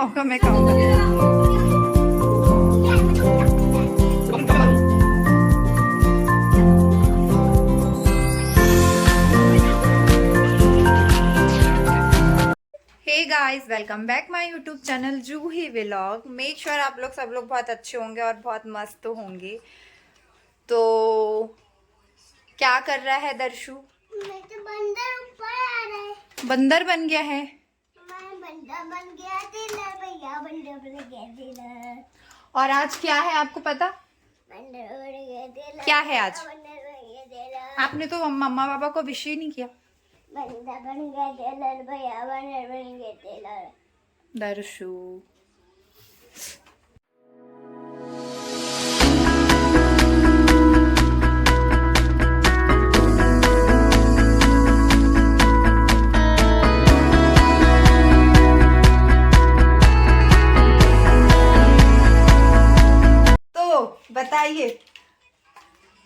होगा मैं खाऊंगा। Hey guys, welcome back my YouTube channel Juhi vlog. Make sure आप लोग सब लोग बहुत अच्छे होंगे और बहुत मस्त होंगे। तो क्या कर रहा है दर्शु? मैं तो बंदर ऊपर आ रहा है। बंदर बन गया है। मैं बंदर बन गया टेलर भैया, बंदर बन गया टेलर। और आज क्या है आपको पता? बंदर बन गया टेलर। क्या है आज? बंदर बन गया टेलर। आपने तो मम्मा पापा को विश ही नहीं किया। बंदर बन गया टेलर भैया, बंदर बन गया टेलर। दर्शु बताइए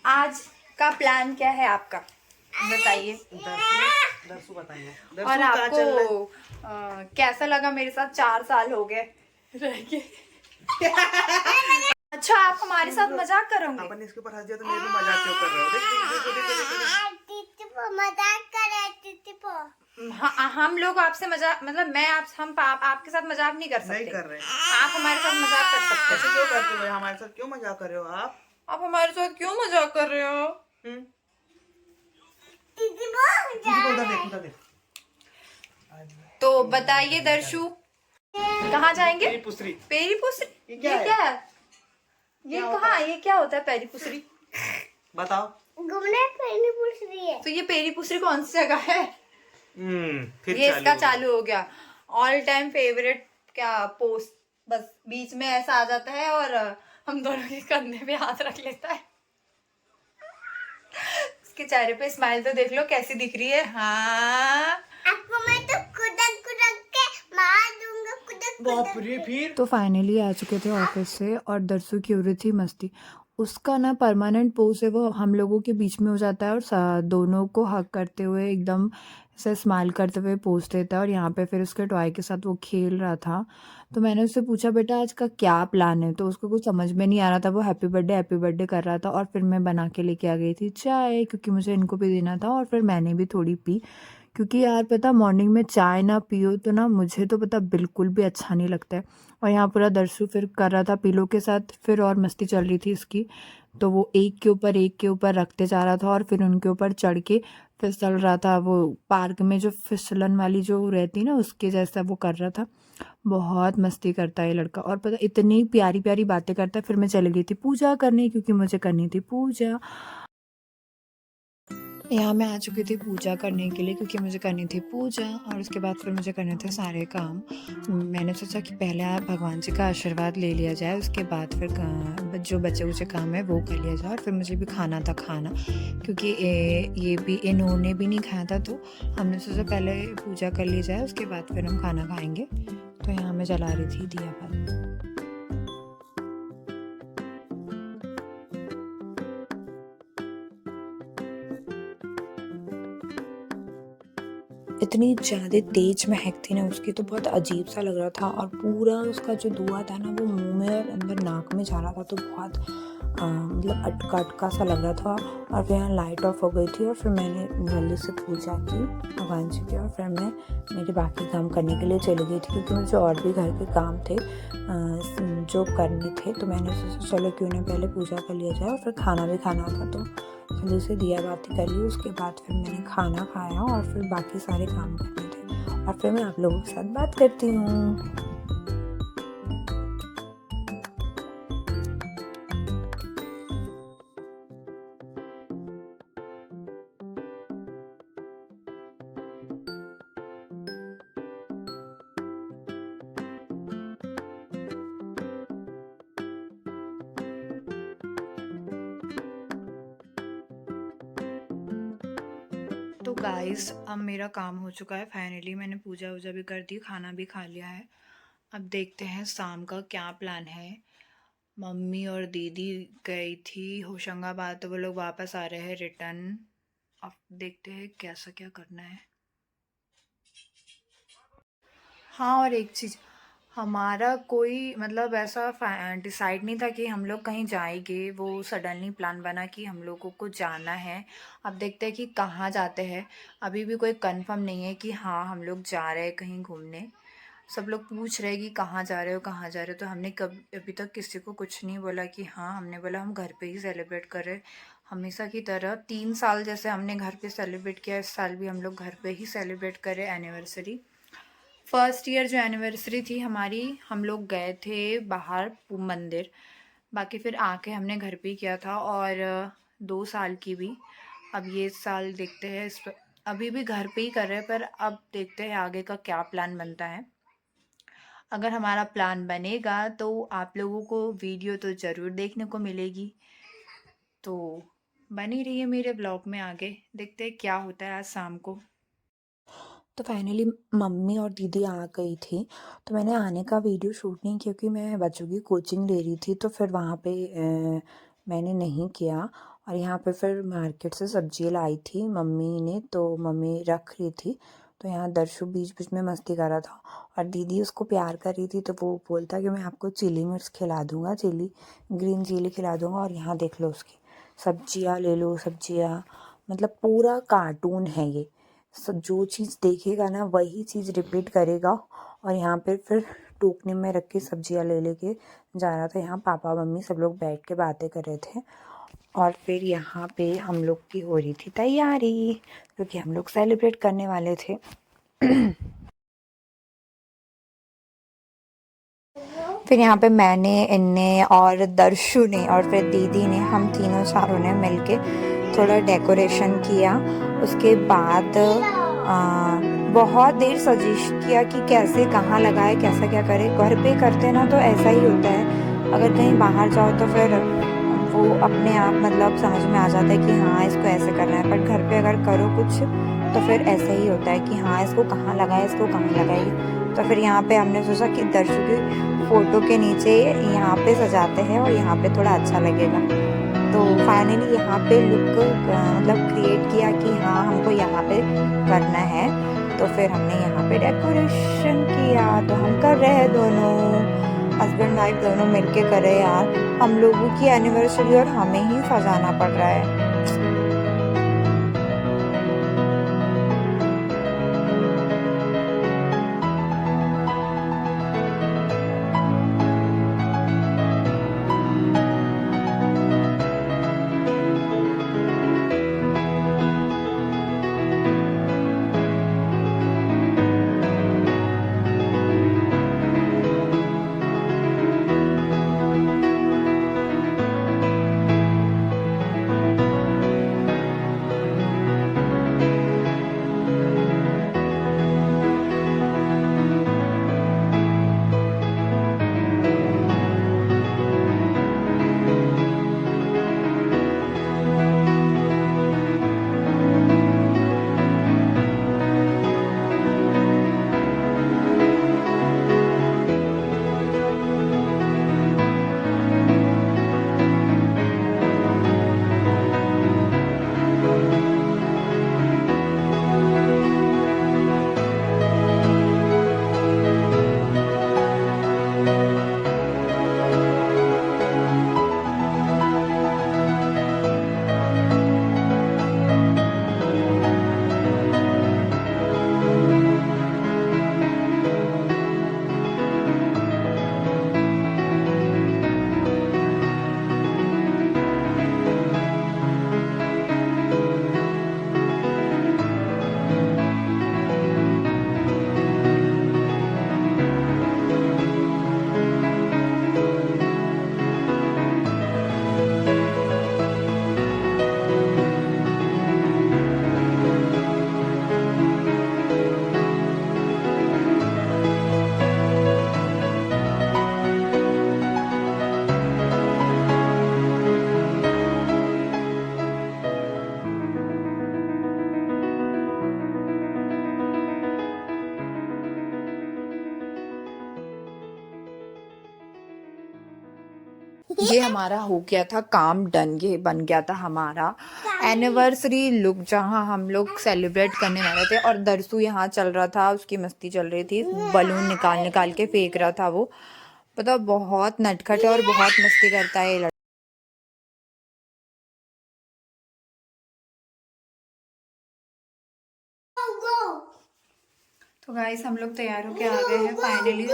आज का प्लान क्या है आपका? बताइए। दरसू बताइए। और आपको कैसा लगा? मेरे साथ 4 साल हो गए रह के। अच्छा, आप हमारे साथ मजाक करोगे? अपन इसके ऊपर हंस दिया तो मेरे भी मजाक क्यों कर रहे हो? मजाक कर रहे थे। हम लोग आपसे मजाक, मतलब मैं आपके साथ मजाक नहीं कर सकते। नहीं कर रहे। आप हमारे साथ मजाक कर सकते ऐसे क्यों करते हो? हमारे साथ क्यों मजाक कर रहे हो आप? आप हमारे साथ क्यों मजाक कर रहे हो? उधर देख। तो बताइए दर्शु, कहाँ जाएंगे? पेरी पुसरी। पेरी पुसरी? ये क्या है? ये कहाँ? ये क्या होता है पेरी पुसरी? बताओ। घूमने पेरी पूछ रही है। तो ये पेरी पुसरी कौन सी जगह है? फिर ये इसका चालू हो गया। ऑल टाइम फेवरेट क्या पोस्ट, बस बीच में ऐसा आ जाता है और हम दोनों के कंधे पे हाथ रख लेता है। उसके चेहरे पे स्माइल तो देख लो कैसी दिख रही है। हाँ, आपको मैं तो कुदक कुदक के मार दूंगा। कुदक बाप रे। फिर तो फाइनली आ चुके थे ऑफिस से और दरसू की हो रही थी मस्ती। उसका ना परमानेंट पोज है, वो हम लोगों के बीच में हो जाता है और दोनों को हक करते हुए एकदम ऐसे स्माइल करते हुए पोज देता है। और यहाँ पे फिर उसके टॉय के साथ वो खेल रहा था। तो मैंने उससे पूछा, बेटा आज का क्या प्लान है? तो उसको कुछ समझ में नहीं आ रहा था। वो हैप्पी बर्थडे कर रहा था और फिर मैं बना के लेके आ गई थी चाय, क्योंकि मुझे इनको भी देना था और फिर मैंने भी थोड़ी पी। क्योंकि यार पता, मॉर्निंग में चाय ना पियो तो ना मुझे तो पता बिल्कुल भी अच्छा नहीं लगता है। और यहाँ पूरा दरसू फिर कर रहा था पिलो के साथ, फिर और मस्ती चल रही थी इसकी। तो वो एक के ऊपर रखते जा रहा था और फिर उनके ऊपर चढ़ के फिसल रहा था। वो पार्क में जो फिसलन वाली जो रहती ना, उसके जैसा वो कर रहा था। बहुत मस्ती करता है ये लड़का। और पता इतनी प्यारी प्यारी बातें करता है। फिर मैं चली गई थी पूजा करने, क्योंकि मुझे करनी थी पूजा। यहाँ मैं आ चुकी थी पूजा करने के लिए, क्योंकि मुझे करनी थी पूजा और उसके बाद फिर मुझे करने थे सारे काम। मैंने सोचा कि पहले आप भगवान जी का आशीर्वाद ले लिया जाए, उसके बाद फिर जो बचे कुचे काम है वो कर लिया जाए। और फिर मुझे भी खाना था खाना, क्योंकि ये भी इन्होंने भी नहीं खाया था। तो हमने सोचा पहले पूजा कर ली जाए, उसके बाद फिर हम खाना खाएंगे। तो यहाँ मैं जला रही थी दिया बाती। इतनी ज़्यादा तेज महक थी ना उसकी, तो बहुत अजीब सा लग रहा था। और पूरा उसका जो धुआं था ना, वो मुंह में और अंदर नाक में जा रहा था। तो बहुत मतलब अटका अटका सा लग रहा था। और फिर यहाँ लाइट ऑफ हो गई थी और फिर मैंने जल्दी से पूजा की भगवान जी की। और फिर मैं मेरे बाकी काम करने के लिए चली गई थी, क्योंकि मुझे और भी घर के काम थे जो करने थे। तो मैंने सोचा चलो क्यों ना पहले पूजा कर लिया जाए और फिर खाना भी खाना था। तो जल्दी से दिया बाती कर ली। उसके बाद फिर मैंने खाना खाया और फिर बाकी सारे काम करने थे। और फिर मैं आप लोगों के साथ बात करती हूँ। तो गाइस, अब मेरा काम हो चुका है फाइनली। मैंने पूजा वूजा भी कर दी, खाना भी खा लिया है। अब देखते हैं शाम का क्या प्लान है। मम्मी और दीदी गई थी होशंगाबाद, तो वो लोग वापस आ रहे हैं रिटर्न। अब देखते हैं कैसा क्या करना है। हाँ, और एक चीज़, हमारा कोई मतलब ऐसा डिसाइड नहीं था कि हम लोग कहीं जाएंगे। वो सडनली प्लान बना कि हम लोगों को जाना है। अब देखते हैं कि कहाँ जाते हैं। अभी भी कोई कंफर्म नहीं है कि हाँ हम लोग जा रहे हैं कहीं घूमने। सब लोग पूछ रहे हैं कि कहाँ जा रहे हो कहाँ जा रहे हो, तो हमने कब अभी तक किसी को कुछ नहीं बोला कि हाँ, हमने बोला हम घर पे ही सेलिब्रेट कर रहे हैं। हमेशा की तरह 3 साल जैसे हमने घर पे सेलिब्रेट किया, इस साल भी हम लोग घर पे ही सेलिब्रेट करें एनिवर्सरी। फर्स्ट ईयर जो एनिवर्सरी थी हमारी, हम लोग गए थे बाहर मंदिर। बाकी फिर आके हमने घर पे ही किया था। और 2 साल की भी। अब ये साल देखते हैं अभी भी घर पे ही कर रहे हैं, पर अब देखते हैं आगे का क्या प्लान बनता है। अगर हमारा प्लान बनेगा तो आप लोगों को वीडियो तो ज़रूर देखने को मिलेगी। तो बनी रहिए मेरे ब्लॉग में, आगे देखते हैं क्या होता है आज शाम को। तो फाइनली मम्मी और दीदी आ गई थी। तो मैंने आने का वीडियो शूट नहीं, क्योंकि मैं बच्चों की कोचिंग ले रही थी, तो फिर वहाँ पे मैंने नहीं किया। और यहाँ पे फिर मार्केट से सब्जी लाई थी मम्मी ने, तो मम्मी रख रही थी। तो यहाँ दर्शु बीच बीच में मस्ती कर रहा था, और दीदी उसको प्यार कर रही थी। तो वो बोलता कि मैं आपको चिली मिर्च खिला दूँगा, ग्रीन चिली खिला दूँगा, और यहाँ देख लो उसकी सब्जियाँ ले लो सब्जियाँ। मतलब पूरा कार्टून है ये। जो चीज़ देखेगा ना वही चीज़ रिपीट करेगा। और यहाँ पे फिर टोकने में रख के सब्जियाँ ले लेके जा रहा था। यहाँ पापा मम्मी सब लोग बैठ के बातें कर रहे थे। और फिर यहाँ पे हम लोग की हो रही थी तैयारी, क्योंकि हम लोग सेलिब्रेट करने वाले थे। फिर यहाँ पे मैंने, इनने और दर्शु ने और फिर दीदी ने, हम तीनों चारों ने मिलके थोड़ा डेकोरेशन किया। उसके बाद बहुत देर सजेस्ट किया कि कैसे कहाँ लगाए, कैसा क्या करे। घर पे करते ना तो ऐसा ही होता है, अगर कहीं बाहर जाओ तो फिर वो अपने आप मतलब समझ में आ जाता है कि हाँ इसको ऐसे करना है। पर घर पे अगर करो कुछ तो फिर ऐसा ही होता है कि हाँ इसको कहाँ लगाए, इसको कहाँ लगाए। तो फिर यहाँ पे हमने सोचा कि दर्शु की फ़ोटो के नीचे यहाँ पे सजाते हैं और यहाँ पे थोड़ा अच्छा लगेगा। तो फाइनली यहाँ पे लुक मतलब क्रिएट किया कि हाँ हमको यहाँ पे करना है। तो फिर हमने यहाँ पे डेकोरेशन किया। तो हम कर रहे हैं, दोनों हस्बैंड वाइफ दोनों मिलके करे यार। हम लोगों की एनिवर्सरी और हमें ही सजाना पड़ रहा है। ये हमारा हो गया था काम डन, ये बन गया था हमारा एनिवर्सरी लुक जहाँ हम लोग सेलिब्रेट करने वाले थे और दरसू यहाँ चल रहा था, उसकी मस्ती चल रही थी, बलून निकाल निकाल के फेंक रहा था वो। पता बहुत नटखट है और बहुत मस्ती करता है ये लड़का। तो गाइस हम लोग तैयार होके आ गए हैं फाइनली।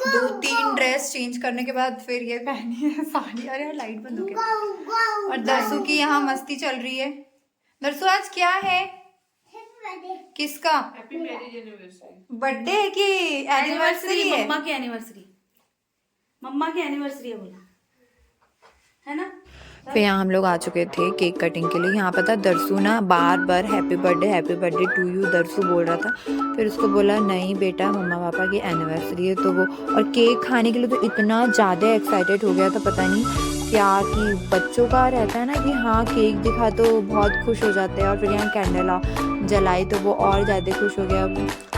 2-3 ड्रेस चेंज करने के बाद फिर ये पहनी है साड़ी। अरे यार लाइट बंद हो गया। और दरसू की यहाँ मस्ती चल रही है। दरसू आज क्या है? किसका बर्थडे है कि एनिवर्सरी है? मम्मा की एनिवर्सरी, मम्मा की एनिवर्सरी है बोला है ना। फिर यहाँ हम लोग आ चुके थे केक कटिंग के लिए। यहाँ पता दरसू ना बार बार हैप्पी बर्थडे टू यू दरसू बोल रहा था। फिर उसको बोला नहीं बेटा मम्मा पापा की एनिवर्सरी है तो वो, और केक खाने के लिए तो इतना ज़्यादा एक्साइटेड हो गया था, पता नहीं क्या कि बच्चों का रहता है ना कि हाँ केक दिखा तो बहुत खुश हो जाते हैं। और फिर यहाँ कैंडल जलाई तो वो और ज़्यादा खुश हो गया,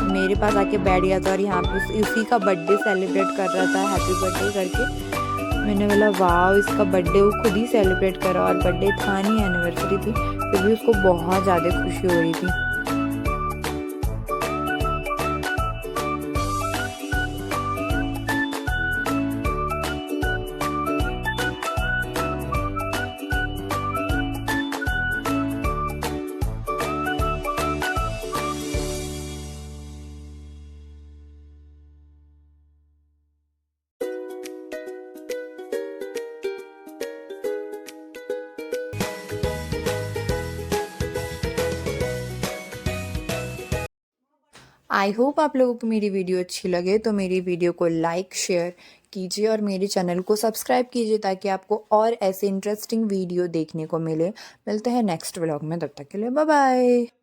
मेरे पास आके बैठ गया था और यहाँ पे उसी का बर्थडे सेलिब्रेट कर रहा था हैप्पी बर्थडे करके। मैंने बोला वाह इसका बर्थडे वो खुद ही सेलिब्रेट करा, और बर्थडे था नहीं एनिवर्सरी थी, फिर भी उसको बहुत ज़्यादा खुशी हो रही थी। आई होप आप लोगों को मेरी वीडियो अच्छी लगे तो मेरी वीडियो को लाइक शेयर कीजिए और मेरे चैनल को सब्सक्राइब कीजिए ताकि आपको और ऐसे इंटरेस्टिंग वीडियो देखने को मिले। मिलते हैं नेक्स्ट व्लॉग में, तब तक के लिए बाय बाय।